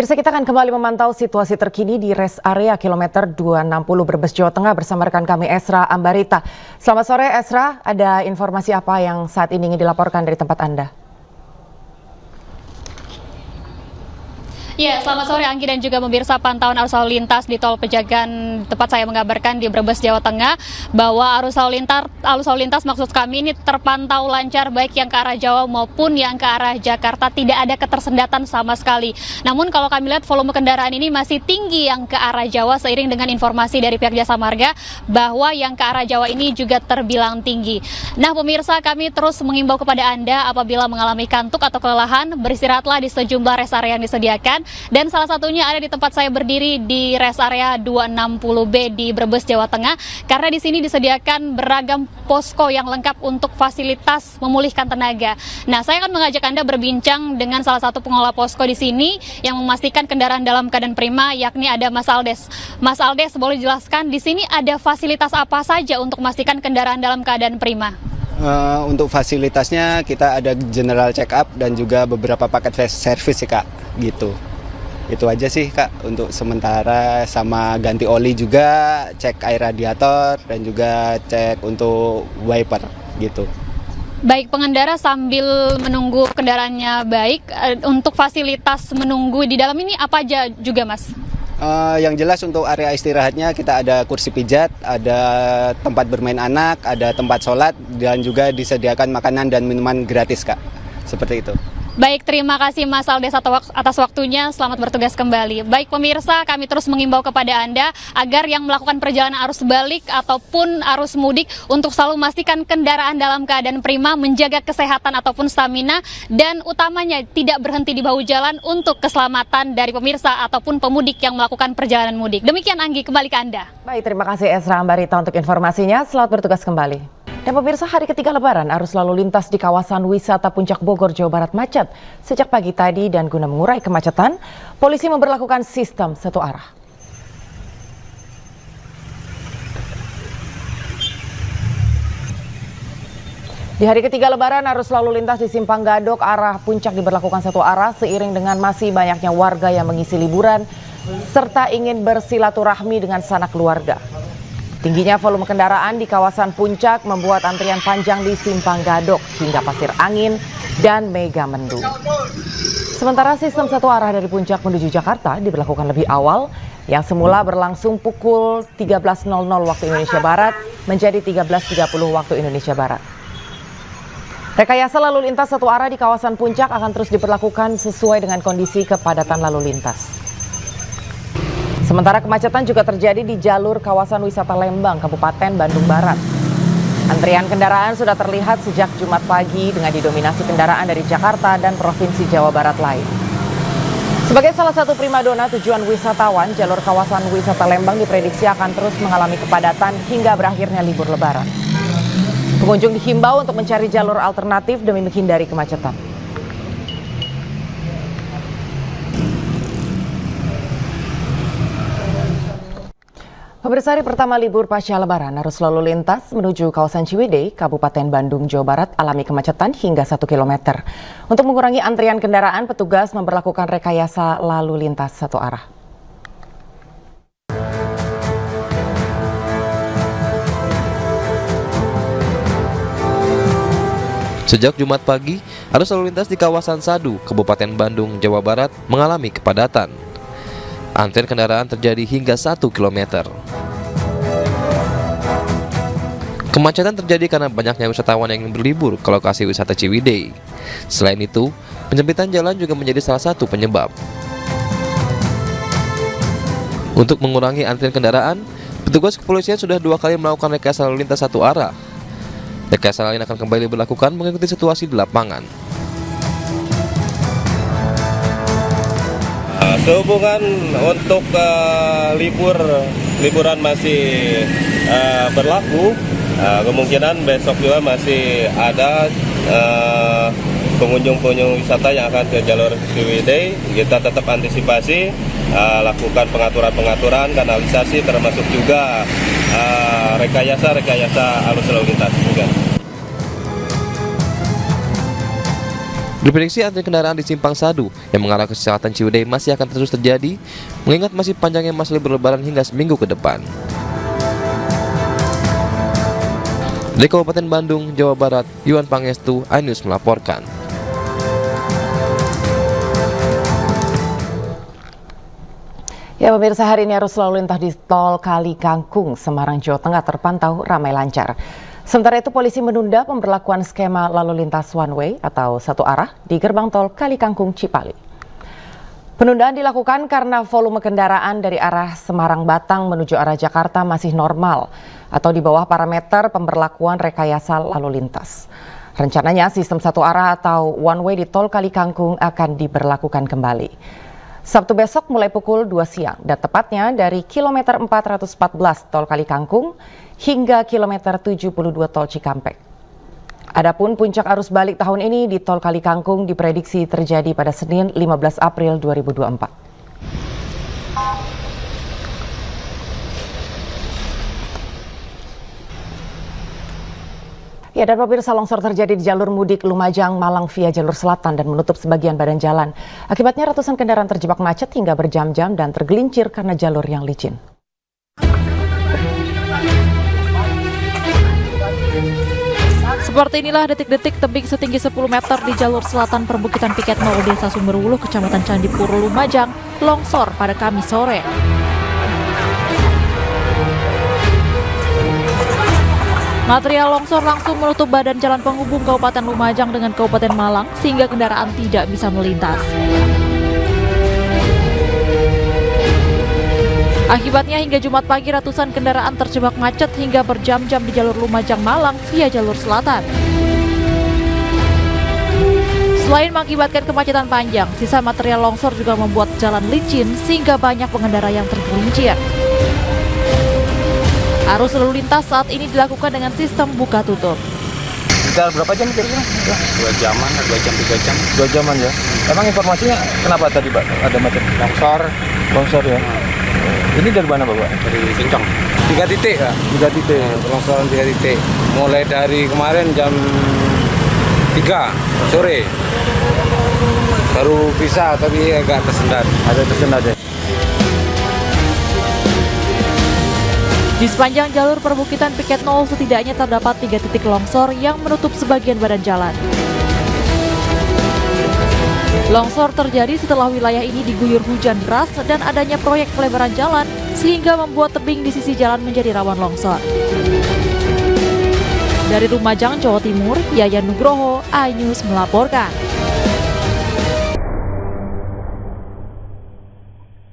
Pemirsa, kita akan kembali memantau situasi terkini di rest area kilometer 260 Brebes, Jawa Tengah bersama rekan kami Esra Ambarita. Selamat sore Esra, ada informasi apa yang saat ini ingin dilaporkan dari tempat Anda? Ya, selamat sore Anggi dan juga pemirsa pantauan arus lalu lintas di Tol Pejagan. Tempat saya mengabarkan di Brebes, Jawa Tengah, bahwa arus lalu lintas maksud kami ini terpantau lancar baik yang ke arah Jawa maupun yang ke arah Jakarta, tidak ada ketersendatan sama sekali. Namun kalau kami lihat volume kendaraan ini masih tinggi yang ke arah Jawa seiring dengan informasi dari pihak Jasa Marga bahwa yang ke arah Jawa ini juga terbilang tinggi. Nah, pemirsa, kami terus mengimbau kepada Anda apabila mengalami kantuk atau kelelahan, beristirahatlah di sejumlah rest area yang disediakan. Dan salah satunya ada di tempat saya berdiri di rest area 260B di Brebes, Jawa Tengah, karena di sini disediakan beragam posko yang lengkap untuk fasilitas memulihkan tenaga. Nah, saya akan mengajak Anda berbincang dengan salah satu pengelola posko di sini yang memastikan kendaraan dalam keadaan prima, yakni ada Mas Aldes. Mas Aldes, boleh jelaskan di sini ada fasilitas apa saja untuk memastikan kendaraan dalam keadaan prima? Untuk fasilitasnya kita ada general check up dan juga beberapa paket service sih Kak, gitu. Itu aja sih Kak untuk sementara, sama ganti oli juga, cek air radiator dan juga cek untuk wiper gitu. Baik, pengendara sambil menunggu kendaraannya baik, untuk fasilitas menunggu di dalam ini apa aja juga Mas? Yang jelas untuk area istirahatnya kita ada kursi pijat, ada tempat bermain anak, ada tempat sholat dan juga disediakan makanan dan minuman gratis Kak, seperti itu. Baik, terima kasih Mas Aldes atas waktunya, selamat bertugas kembali. Baik pemirsa, kami terus mengimbau kepada Anda agar yang melakukan perjalanan arus balik ataupun arus mudik untuk selalu memastikan kendaraan dalam keadaan prima, menjaga kesehatan ataupun stamina, dan utamanya tidak berhenti di bahu jalan untuk keselamatan dari pemirsa ataupun pemudik yang melakukan perjalanan mudik. Demikian Anggi, kembali ke Anda. Baik, terima kasih Esra Ambarita untuk informasinya, selamat bertugas kembali. Dan pemirsa, hari ketiga Lebaran, arus lalu lintas di kawasan wisata Puncak Bogor, Jawa Barat macet sejak pagi tadi, dan guna mengurai kemacetan, polisi memberlakukan sistem satu arah. Di hari ketiga Lebaran, arus lalu lintas di Simpang Gadok arah Puncak diberlakukan satu arah seiring dengan masih banyaknya warga yang mengisi liburan serta ingin bersilaturahmi dengan sanak keluarga. Tingginya volume kendaraan di kawasan Puncak membuat antrian panjang di Simpang Gadok hingga Pasir Angin dan Megamendung. Sementara sistem satu arah dari Puncak menuju Jakarta diberlakukan lebih awal, yang semula berlangsung pukul 13.00 waktu Indonesia Barat menjadi 13.30 waktu Indonesia Barat. Rekayasa lalu lintas satu arah di kawasan Puncak akan terus diberlakukan sesuai dengan kondisi kepadatan lalu lintas. Sementara kemacetan juga terjadi di jalur kawasan wisata Lembang, Kabupaten Bandung Barat. Antrian kendaraan sudah terlihat sejak Jumat pagi dengan didominasi kendaraan dari Jakarta dan Provinsi Jawa Barat lain. Sebagai salah satu primadona tujuan wisatawan, jalur kawasan wisata Lembang diprediksi akan terus mengalami kepadatan hingga berakhirnya libur Lebaran. Pengunjung dihimbau untuk mencari jalur alternatif demi menghindari kemacetan. Pemirsa, hari pertama libur pasca Lebaran, arus lalu lintas menuju kawasan Ciwidey, Kabupaten Bandung, Jawa Barat alami kemacetan hingga 1 km. Untuk mengurangi antrian kendaraan, petugas memberlakukan rekayasa lalu lintas satu arah. Sejak Jumat pagi, arus lalu lintas di kawasan Sadu, Kabupaten Bandung, Jawa Barat mengalami kepadatan. Antrian kendaraan terjadi hingga 1 km. Kemacetan terjadi karena banyaknya wisatawan yang ingin berlibur ke lokasi wisata Ciwidey. Selain itu, penyempitan jalan juga menjadi salah satu penyebab. Untuk mengurangi antrian kendaraan, petugas kepolisian sudah 2 kali melakukan rekayasa lalu lintas satu arah. Rekayasa lain akan kembali diberlakukan mengikuti situasi di lapangan. Sehubungan untuk liburan masih berlaku, kemungkinan besok juga masih ada pengunjung-pengunjung wisata yang akan ke jalur Ciwidey. Kita tetap antisipasi, lakukan pengaturan-pengaturan, kanalisasi, termasuk juga rekayasa arus lalu lintas juga. Diprediksi antrean kendaraan di Simpang Sadu yang mengarah ke selatan Ciwidey masih akan terus terjadi, mengingat masih panjangnya masa libur Lebaran hingga seminggu ke depan. Dari Kabupaten Bandung, Jawa Barat, Yuan Pangestu, iNews melaporkan. Ya pemirsa, hari ini arus lalu lintas di Tol Kali Kangkung, Semarang, Jawa Tengah terpantau ramai lancar. Sementara itu polisi menunda pemberlakuan skema lalu lintas one way atau satu arah di gerbang tol Kali Kangkung Cipali. Penundaan dilakukan karena volume kendaraan dari arah Semarang-Batang menuju arah Jakarta masih normal atau di bawah parameter pemberlakuan rekayasa lalu lintas. Rencananya sistem satu arah atau one way di Tol Kali Kangkung akan diberlakukan kembali Sabtu besok mulai pukul 2 siang dan tepatnya dari kilometer 414 Tol Kali Kangkung hingga kilometer 72 Tol Cikampek. Adapun puncak arus balik tahun ini di Tol Kali Kangkung diprediksi terjadi pada Senin 15 April 2024. Ya, dan pemirsa, longsor terjadi di jalur mudik Lumajang, Malang via jalur selatan dan menutup sebagian badan jalan. Akibatnya ratusan kendaraan terjebak macet hingga berjam-jam dan tergelincir karena jalur yang licin. Seperti inilah detik-detik tebing setinggi 10 meter di jalur selatan perbukitan Piket 0 Desa Sumberwuluh, Kecamatan Candipuro, Lumajang, longsor pada Kamis sore. Material longsor langsung menutup badan jalan penghubung Kabupaten Lumajang dengan Kabupaten Malang sehingga kendaraan tidak bisa melintas. Akibatnya hingga Jumat pagi ratusan kendaraan terjebak macet hingga berjam-jam di jalur Lumajang Malang via jalur selatan. Selain mengakibatkan kemacetan panjang, sisa material longsor juga membuat jalan licin sehingga banyak pengendara yang tergelincir. Arus lalu lintas saat ini dilakukan dengan sistem buka tutup. Sekitar berapa jam kira-kira? 2 jaman, 2 jam, 3 jam. 2 jaman ya. Emang informasinya kenapa tadi Pak? Ada macet? Longsor ya. Ini dari mana Bapak? Dari Cincong. 3 titik ya? 3 titik. Longsoran 3 titik. Mulai dari kemarin jam 3 sore. Baru bisa tapi agak tersendat. Ada tersendat ya? Di sepanjang jalur perbukitan Piket 0 setidaknya terdapat 3 titik longsor yang menutup sebagian badan jalan. Longsor terjadi setelah wilayah ini diguyur hujan deras dan adanya proyek pelebaran jalan sehingga membuat tebing di sisi jalan menjadi rawan longsor. Dari Lumajang, Jawa Timur, Yayan Nugroho, iNews melaporkan.